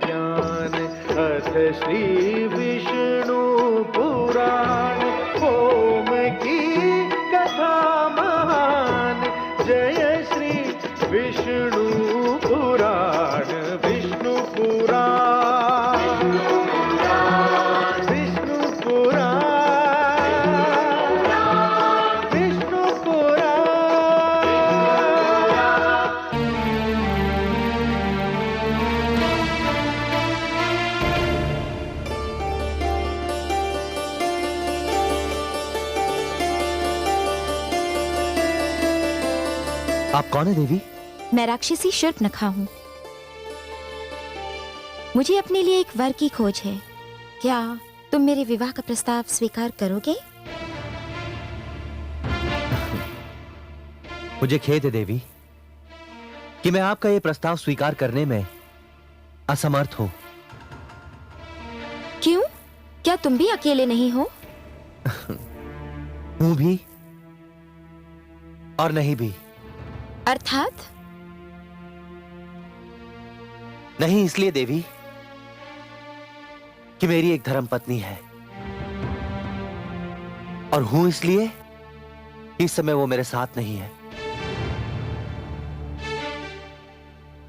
ज्ञान अथ श्री विष्णु पुराण। ओम की कथा महान, जय श्री विष्णु पुराण। विष्णु पुराण, विष्णु पुराण, विष्णु पुराण। आप कौन है देवी? मैं राक्षसी शूर्पणखा हूँ। मुझे अपने लिए एक वर की खोज है। क्या तुम मेरे विवाह का प्रस्ताव स्वीकार करोगे? मुझे खेद है देवी कि मैं आपका यह प्रस्ताव स्वीकार करने में असमर्थ हूं। क्यों? क्या तुम भी अकेले नहीं हो? हूं भी और नहीं भी। अर्थात? नहीं इसलिए देवी कि मेरी एक धर्मपत्नी है, और हूं इसलिए कि इस समय वो मेरे साथ नहीं है।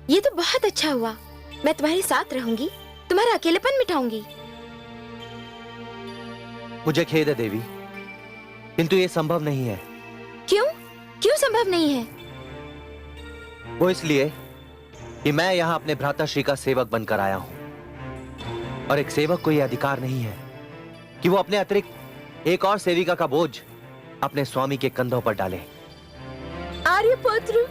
ये तो बहुत अच्छा हुआ। मैं तुम्हारे साथ रहूंगी, तुम्हारा अकेलेपन मिटाऊंगी। मुझे खेद है देवी, किंतु ये संभव नहीं है। क्यों? क्यों संभव नहीं है? वो इसलिए कि मैं यहां अपने भ्राताश्री का सेवक बनकर आया हूं, और एक सेवक को यह अधिकार नहीं है कि वो अपने अतिरिक्त एक और सेविका का बोझ अपने स्वामी के कंधों पर डाले। आर्यपुत्र,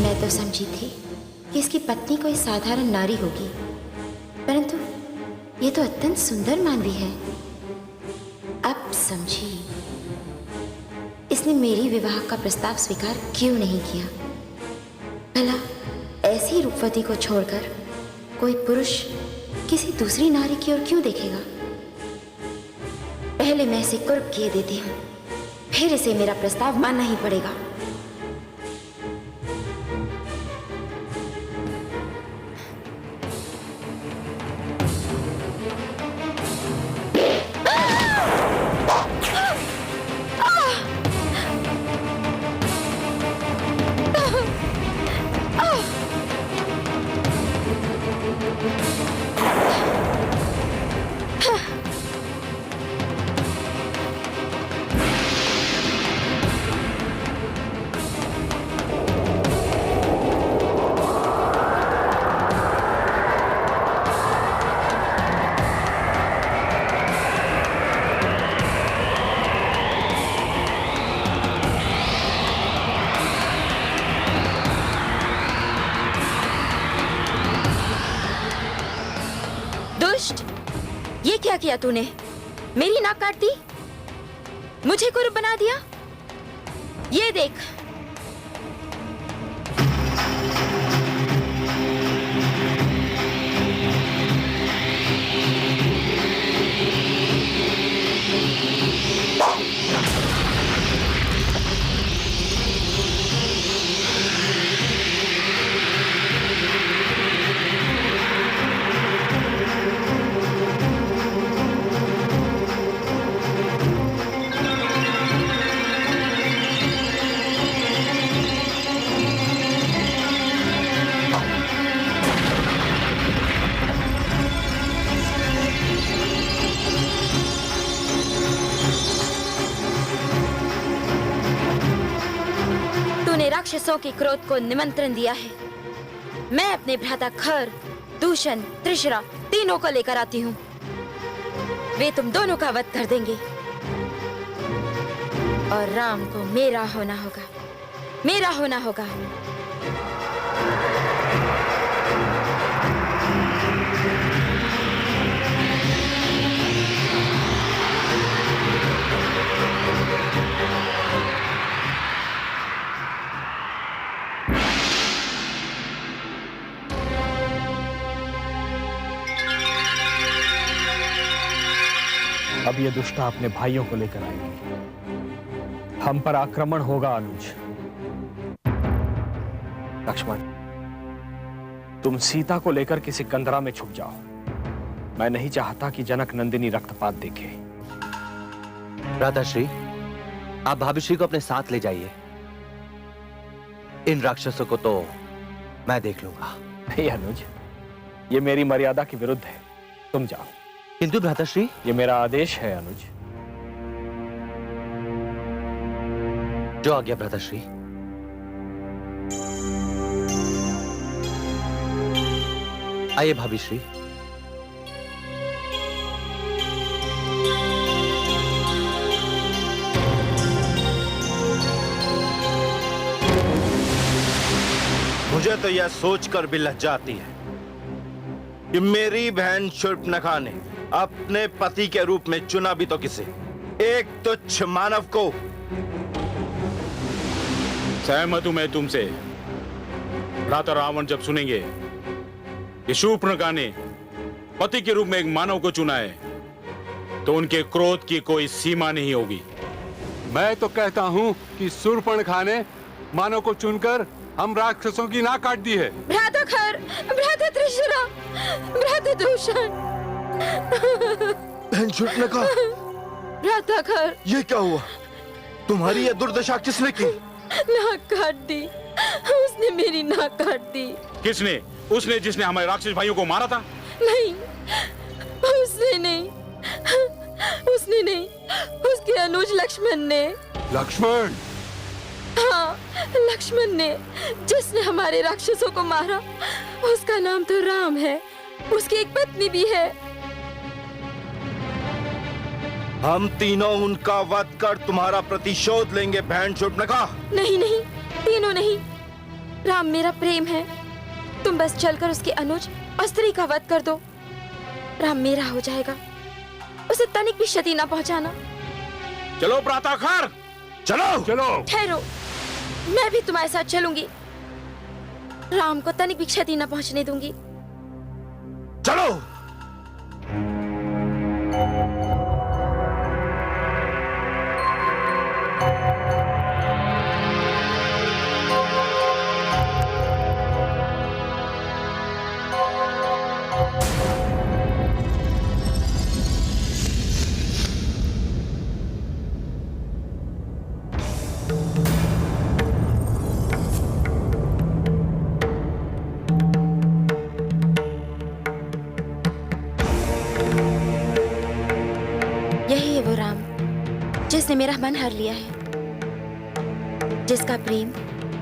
मैं तो समझी थी कि इसकी पत्नी कोई साधारण नारी होगी, परंतु ये तो अत्यंत सुंदर मानवी है। अब समझी इसने मेरी विवाह का प्रस्ताव स्वीकार क्यों नहीं किया। भला ऐसी रूपवती को छोड़कर कोई पुरुष किसी दूसरी नारी की ओर क्यों देखेगा? पहले मैं इसे कुर्ब किए देती हूँ, फिर इसे मेरा प्रस्ताव मानना ही पड़ेगा। ये क्या किया तूने? मेरी नाक काट दी, मुझे कुरूप बना दिया। ये देख, राक्षसों के क्रोध को निमंत्रण दिया है। मैं अपने भ्राता खर, दूषण, त्रिशरा तीनों को लेकर आती हूँ। वे तुम दोनों का वध कर देंगे और राम को मेरा होना होगा, मेरा होना होगा। अब ये दुष्टा अपने भाइयों को लेकर आएगी। हम पर आक्रमण होगा अनुज। लक्ष्मण, तुम सीता को लेकर किसी कंदरा में छुप जाओ। मैं नहीं चाहता कि जनक नंदिनी रक्तपात देखे। भ्राताश्री, आप भाभीश्री को अपने साथ ले जाइए। इन राक्षसों को तो मैं देख लूंगा। नहीं अनुज, ये मेरी मर्यादा के विरुद्ध है। तुम जाओ। किंतु भ्राताश्री, ये मेरा आदेश है अनुज। जो आज्ञा भ्राताश्री। आइए भाभीश्री। मुझे तो यह सोचकर भी लज्जा आती है कि मेरी बहन शूर्पणखा ने अपने पति के रूप में चुना भी तो किसे, एक तुच्छ मानव को। सहमत हूं मैं तुमसे। भ्राता रावण जब सुनेंगे कि शूर्पणखा ने पति के रूप में एक मानव को चुना है, तो उनके क्रोध की कोई सीमा नहीं होगी। मैं तो कहता हूं कि शूर्पणखा ने मानव को चुनकर हम राक्षसों की नाक काट दी है। भ्राता खर, भ्राता त्रिशरा, भ्राता दूषण। बहन शूर्पणखा, भ्राता खर, ये क्या हुआ? तुम्हारी यह दुर्दशा किसने की? नाक काट दी। उसने मेरी नाक काट दी। किसने? उसने जिसने हमारे राक्षस भाइयों को मारा था? नहीं, उसने नहीं, उसने नहीं, उसके अनुज लक्ष्मण ने। लक्ष्मण? हाँ, लक्ष्मण ने, जिसने हमारे राक्षसों को मारा। उसका नाम तो राम है। उसकी एक पत्नी भी है। हम तीनों उनका वध कर तुम्हारा प्रतिशोध लेंगे बहन शूर्पणखा। नहीं नहीं, तीनों नहीं। राम मेरा प्रेम है। तुम बस चलकर उसके अनुज और स्त्री का वध कर दो। राम मेरा हो जाएगा। उसे तनिक भी क्षति ना पहुंचाना। चलो भ्राताखर, चलो चलो। ठहरो, मैं भी तुम्हारे साथ चलूंगी। राम को तनिक भी क्षति न पहुंचने दूंगी। चलो। यही है वो राम जिसने मेरा मन हर लिया है, जिसका प्रेम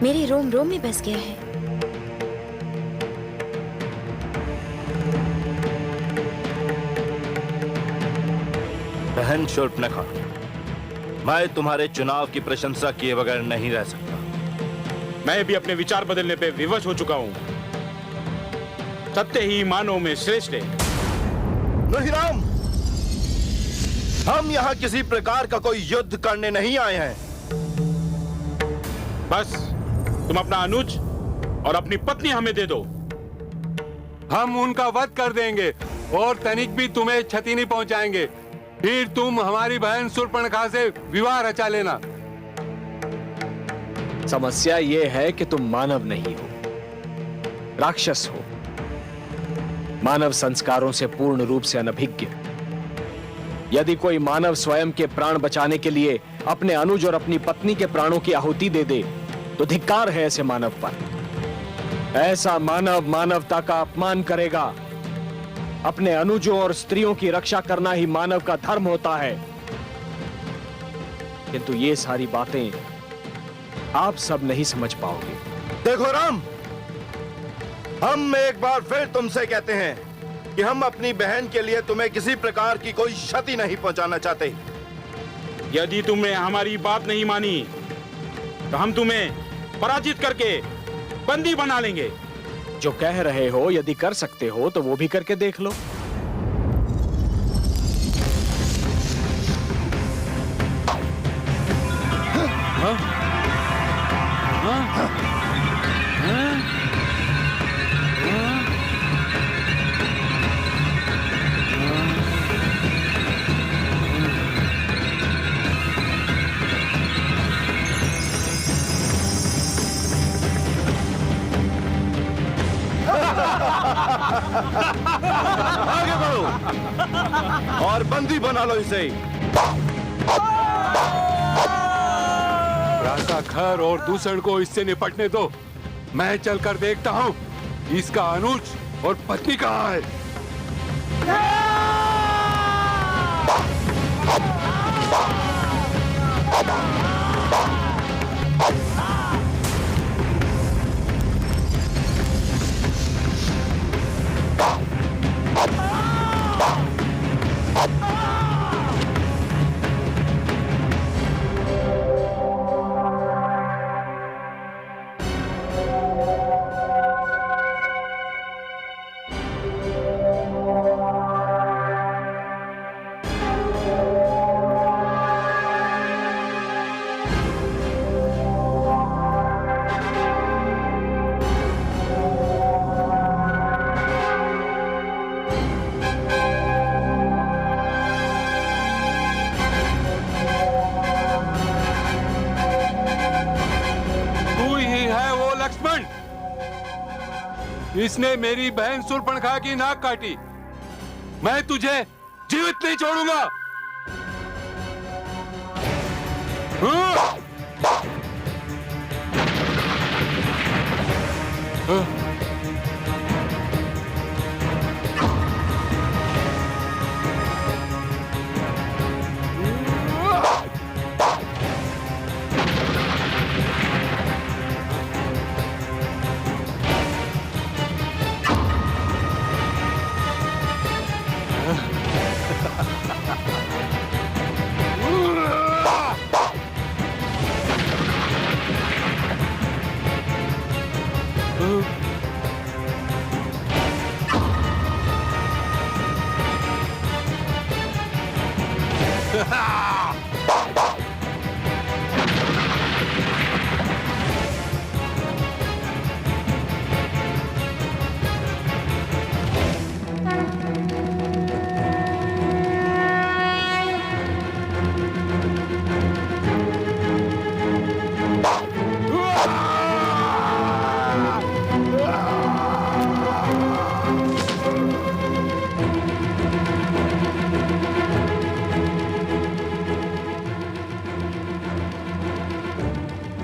मेरे रोम रोम में बस गया है। बहन शूर्पणखा, मैं तुम्हारे चुनाव की प्रशंसा किए बगैर नहीं रह सकता। मैं भी अपने विचार बदलने पे विवश हो चुका हूं। सत्य ही मानव में श्रेष्ठ है। नहीं राम, हम यहाँ किसी प्रकार का कोई युद्ध करने नहीं आए हैं। बस तुम अपना अनुज और अपनी पत्नी हमें दे दो। हम उनका वध कर देंगे और तनिक भी तुम्हें क्षति नहीं पहुंचाएंगे। फिर तुम हमारी बहन शूर्पणखा से विवाह रचा लेना। समस्या ये है कि तुम मानव नहीं हो, राक्षस हो। मानव संस्कारों से पूर्ण रूप से अनभिज्ञ। यदि कोई मानव स्वयं के प्राण बचाने के लिए अपने अनुज और अपनी पत्नी के प्राणों की आहुति दे दे, तो धिक्कार है ऐसे मानव पर। ऐसा मानव मानवता का अपमान करेगा। अपने अनुजों और स्त्रियों की रक्षा करना ही मानव का धर्म होता है। किंतु ये सारी बातें आप सब नहीं समझ पाओगे। देखो राम, हम एक बार फिर तुमसे कहते हैं कि हम अपनी बहन के लिए तुम्हें किसी प्रकार की कोई क्षति नहीं पहुंचाना चाहते। यदि तुमने हमारी बात नहीं मानी तो हम तुम्हें पराजित करके बंदी बना लेंगे। जो कह रहे हो यदि कर सकते हो तो वो भी करके देख लो। आगे बढ़ो और बंदी बना लो इसे। राजा खर और दूसर को इससे निपटने दो। मैं चलकर देखता हूँ इसका अनुज और पत्नी कहाँ है। इसने मेरी बहन शूर्पणखा की नाक काटी। मैं तुझे जीवित नहीं छोड़ूंगा।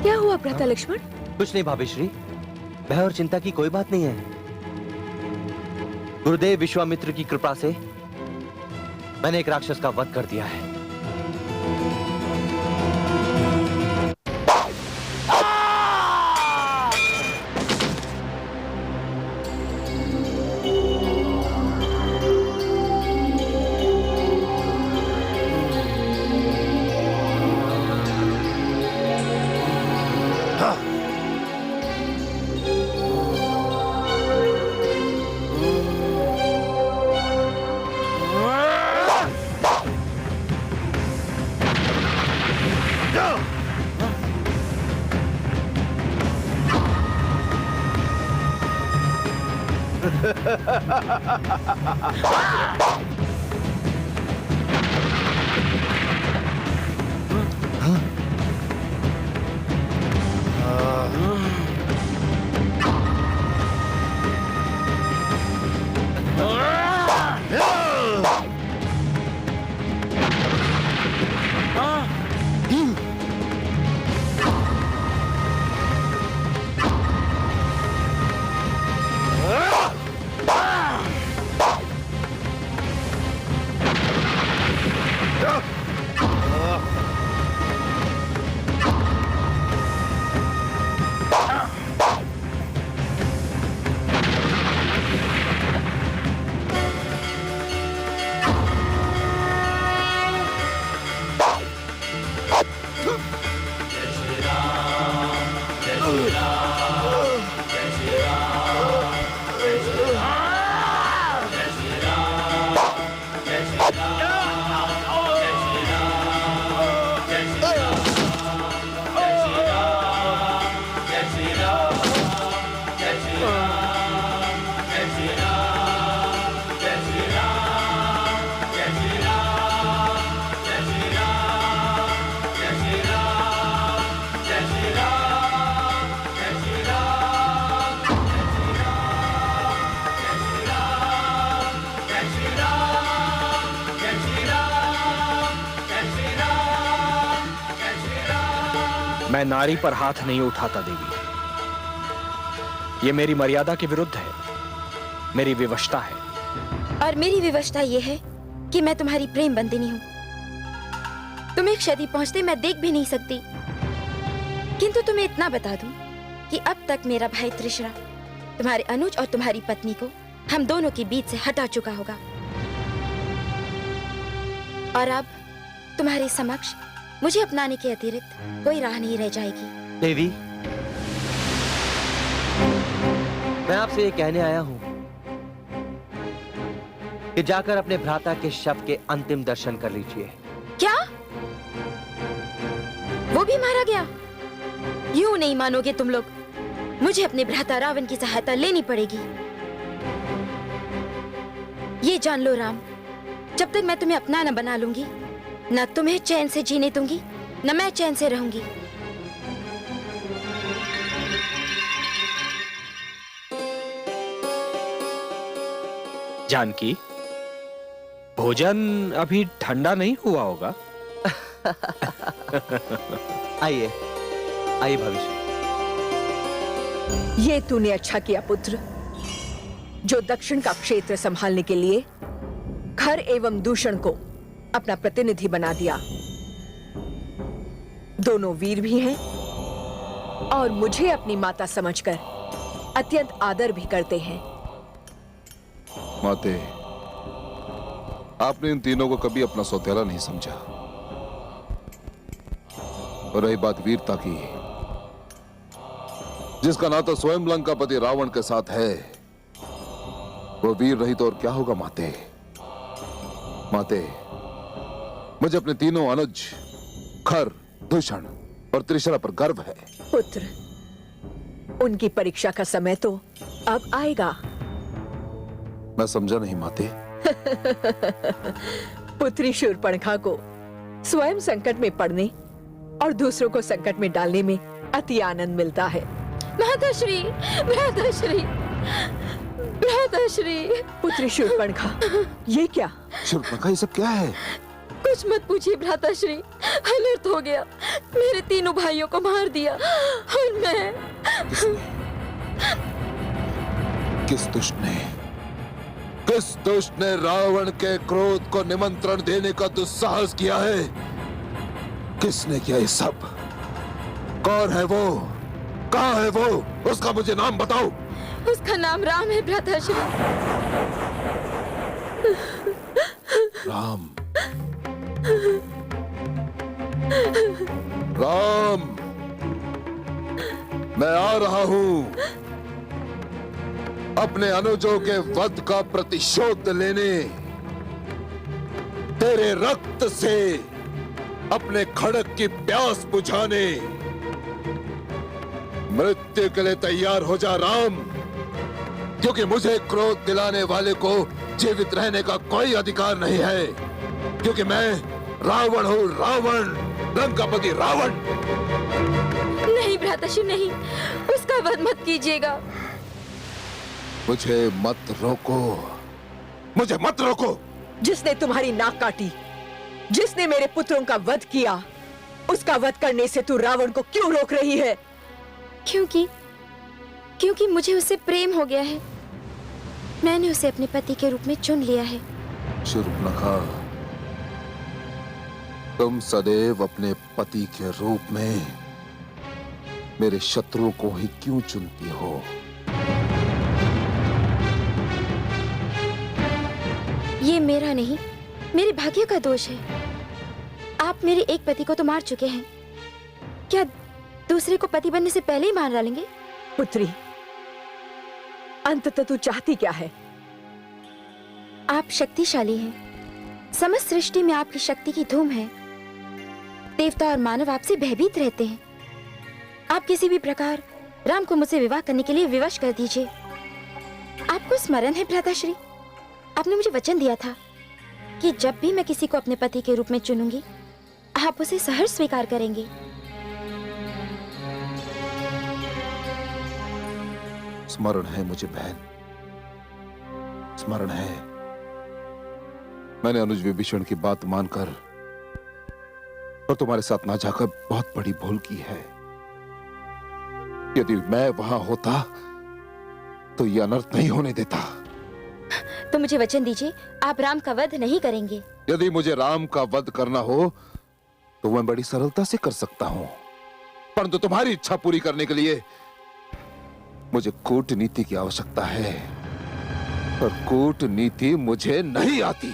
क्या हुआ भ्राता लक्ष्मण? कुछ नहीं भाभीश्री, भय और चिंता की कोई बात नहीं है। गुरुदेव विश्वामित्र की कृपा से मैंने एक राक्षस का वध कर दिया है। मैं नारी पर हाथ नहीं उठाता देवी। ये मेरी मर्यादा के विरुद्ध है, मेरी विवशता है। और मेरी विवशता ये है कि मैं तुम्हारी प्रेम बंदिनी हूँ। तुम्हें क्षति पहुंचते मैं देख भी नहीं सकती। किंतु तुम्हें इतना बता दूं कि अब तक मेरा भाई त्रिशरा तुम्हारे अनुज और तुम्हारी पत्नी को हम दोनों के बीच से हटा चुका होगा। और अब तुम्हारे समक्ष मुझे अपनाने के अतिरिक्त कोई राह नहीं रह जाएगी। देवी, मैं आपसे ये कहने आया हूं कि जाकर अपने भ्राता के शव के अंतिम दर्शन कर लीजिए। क्या? वो भी मारा गया? यूं नहीं मानोगे तुम लोग। मुझे अपने भ्राता रावण की सहायता लेनी पड़ेगी। ये जान लो राम, जब तक मैं तुम्हें अपना न बना लूंगी, न तुम्हें चैन से जीने दूंगी, न मैं चैन से रहूंगी। जानकी, भोजन अभी ठंडा नहीं हुआ होगा। आइए आइए भविष्य। ये तूने अच्छा किया पुत्र, जो दक्षिण का क्षेत्र संभालने के लिए खर एवं दूषण को अपना प्रतिनिधि बना दिया। दोनों वीर भी हैं और मुझे अपनी माता समझकर अत्यंत आदर भी करते हैं। माते, आपने इन तीनों को कभी अपना सौतेला नहीं समझा। और रही बात वीरता की, जिसका नाता स्वयं लंकापति रावण के साथ है, वो वीर रही तो और क्या होगा माते। माते, मुझे अपने तीनों अनुज खर, दूषण और त्रिशरा पर गर्व है। पुत्र, उनकी परीक्षा का समय तो अब आएगा। मैं समझा नहीं माते। पुत्री शूर्पणखा को स्वयं संकट में पड़ने और दूसरों को संकट में डालने में अति आनंद मिलता है। भ्राताश्री, भ्राताश्री, भ्राताश्री। पुत्री शूर्पणखा, ये क्या? शूर्पणखा, ये सब क्या है? कुछ मत पूछिए भ्राताश्री, अनर्थ हो गया। मेरे तीनों भाइयों को मार दिया और मैं। किस दुष्ट ने रावण के क्रोध को निमंत्रण देने का दुस्साहस किया है? किसने किया ये सब? कौन है वो? कहाँ है वो? उसका मुझे नाम बताओ। उसका नाम राम है भ्राताश्री। राम। राम, मैं आ रहा हूं अपने अनुजों के वध का प्रतिशोध लेने। तेरे रक्त से अपने खड़क की प्यास बुझाने। मृत्यु के लिए तैयार हो जा राम, क्योंकि मुझे क्रोध दिलाने वाले को जीवित रहने का कोई अधिकार नहीं है, क्योंकि मैं रावण हूं, रावण, लंकापति रावण। नहीं भ्राताश्री, नहीं, उसका वध मत कीजिएगा। मुझे मत रोको, मुझे मत रोको। जिसने तुम्हारी नाक काटी, जिसने मेरे पुत्रों का वध किया, उसका वध करने से तू रावण को क्यों रोक रही है? क्योंकि मुझे उससे प्रेम हो गया है। मैंने उसे अपने पति के रूप में चुन लिया है। शूर्पणखा, तुम सदैव अपने पति के रूप में मेरे शत्रुओं को ही क्यों चुनती हो? ये मेरा नहीं, मेरे भाग्य का दोष है। आप मेरे एक पति को तो मार चुके हैं, क्या दूसरे को पति बनने से पहले ही मार डालेंगे? पुत्री, अंततः तू चाहती क्या है? आप शक्तिशाली हैं। समस्त सृष्टि में आपकी शक्ति की धूम है। देवता और मानव आपसे भयभीत रहते हैं। आप किसी भी प्रकार राम को मुझसे विवाह करने के लिए विवश कर दीजिए। आपको स्मरण है भ्राताश्री, आपने मुझे वचन दिया था कि जब भी मैं किसी को अपने पति के रूप में चुनूंगी, आप उसे सहर्ष स्वीकार करेंगे। स्मरण है मुझे बहन, स्मरण है। मैंने अनुज विभीषण की बात मानकर और तुम्हारे साथ ना जाकर बहुत बड़ी भूल की है। यदि मैं वहां होता तो यह अनर्थ नहीं होने देता। तो मुझे वचन दीजिए, आप राम का वध नहीं करेंगे। यदि मुझे राम का वध करना हो तो मैं बड़ी सरलता से कर सकता हूं, परंतु तुम्हारी इच्छा पूरी करने के लिए मुझे कूटनीति की आवश्यकता है, और कूटनीति मुझे नहीं आती।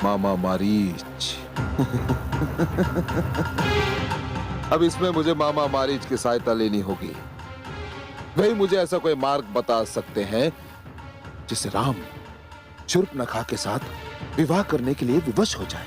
मामा मारीच। अब इसमें मुझे मामा मारीच की सहायता लेनी होगी। वही मुझे ऐसा कोई मार्ग बता सकते हैं जिससे राम शूर्पणखा के साथ विवाह करने के लिए विवश हो जाए।